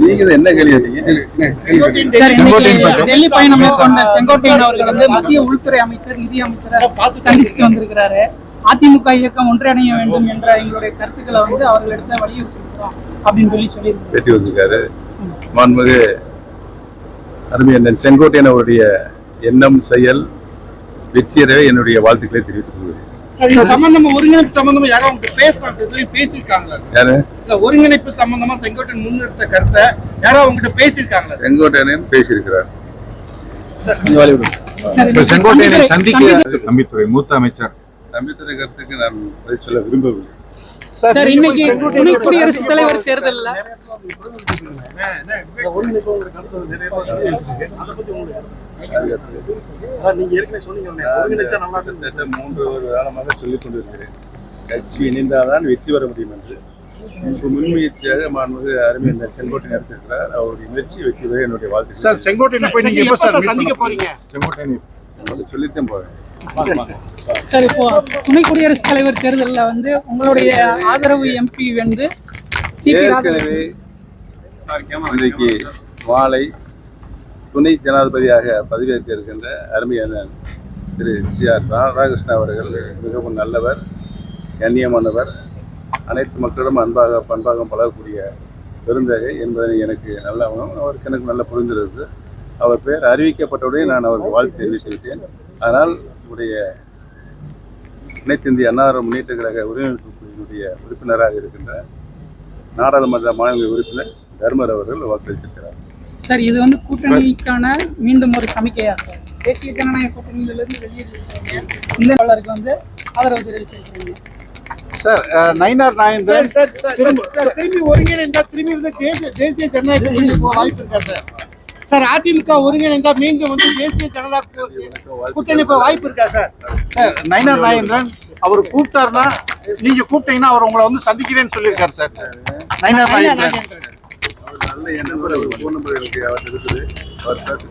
நீங்க என்ன கேள்வி டெல்லி பயணம் மேற்கொண்ட செங்கோட்டையன் அவர்கள் வந்து மத்திய உள்துறை அமைச்சர் நிதி அமைச்சரை சந்திச்சுட்டு வந்திருக்கிறாரு. அதிமுக இயக்கம் ஒன்றிணைய வேண்டும் என்ற எங்களுடைய கருத்துக்களை வந்து அவர்களிடத்துல வலியுறுத்திருக்கிறோம் அப்படின்னு சொல்லி பேட்டி வந்திருக்காரு. மாண்புமிகு அருமையண்ணன் செங்கோட்டையன் அவருடைய எண்ணம் செயல் வெற்றியறவே என்னுடைய வாழ்த்துக்களை தெரிவித்துக் கொள்கிறேன். ஒருங்கிணைப்பு சம்பந்தமா யாரும் பேசியிருக்காங்களா? யாரு ஒருங்கிணைப்பு சம்பந்தமா செங்கோட்டையன் முன்னிறுத்த கருத்தை யாரோ உங்ககிட்ட பேசியிருக்காங்களா? செங்கோட்டையன் பேசியிருக்கிறார். செங்கோட்டையனை சந்திக்க தம்பித்துறை மூத்த அமைச்சர் தம்பித்துறை கருத்துக்கு நான் பதில் சொல்ல விரும்பவில்லை. சார், இன்னைக்கு குடியரசுத் தலைவர் தேர்தலில் சொல்லிக் கொண்டிருக்கிறேன். கட்சி இணைந்தால்தான் வெற்றி பெற முடியும் என்று முன்முயற்சியாக மாண்புமிகு அருமையண்ணன் செங்கோட்டையன் நடத்திருக்கிறார். அவருடைய முயற்சி வெற்றி பெற என்னுடைய வாழ்த்து. சார், செங்கோட்டையனை போய் நீங்க எப்ப சார் சந்திக்க போறீங்க? செங்கோட்டையன் சொல்லித்தான் போறேன். சார், இப்போ துணை குடியரசுத் தலைவர் தேர்தலில் வந்து உங்களுடைய ஆதரவு எம்பி வந்து ஏற்கனவே இன்றைக்கு மாலை துணை ஜனாதிபதியாக பதவியேற்க இருக்கின்ற அருமையான திரு சி.ஆர். ராதாகிருஷ்ணன் அவர்கள் மிகவும் நல்லவர், கண்ணியமானவர், அனைத்து மக்களிடம் பண்பாக பழகக்கூடிய பெருந்தகை என்பதை எனக்கு நல்ல அவருக்கு எனக்கு நல்ல புரிந்திருக்கு. அவர் பெயர் அறிவிக்கப்பட்டவுடனே நான் அவருக்கு வாழ்த்து தெரிவித்துவிட்டேன். ஆனால் நம்முடைய அனைத்து இந்திய அண்ணா முன்னேற்ற கழக உரிமையுடைய உறுப்பினராக இருக்கின்ற நாடாளுமன்ற மாநில உறுப்பினர் தர்மர் அவர்கள் வாக்களித்திருக்கிறார். சார், இது வந்து கூட்டணிக்கான மீண்டும் ஒரு சமிக்கையா சார்? தேசிய ஜனநாயக கூட்டணியிலிருந்து வெளியேறிருக்கு வந்து ஆதரவு தெரிவிச்சிருக்கீங்க சார். நயினார் நாகேந்திரன் திரும்பி ஒருங்கிணைந்தா திரும்பி வந்து தேசிய ஜனநாயக கூட்டணி வாய்ப்பு இருக்காரு சார். அதிமுக ஒருங்கிணைந்தா மீண்டும் வந்து தேசிய ஜனநாயக கூட்டணி வாய்ப்பு இருக்கா சார்? சார், நயினார் நாகேந்திரன் அவர் கூப்பிட்டாருன்னா நீங்க கூப்பிட்டீங்கன்னா அவர் உங்களை வந்து சந்திக்கிறேன்னு சொல்லியிருக்காரு சார். நயினார் நாகேந்திரன் நல்ல எண்ணம், ஃபோன் நம்பர் எனக்கு அவர் இருக்குது. அவர் பேச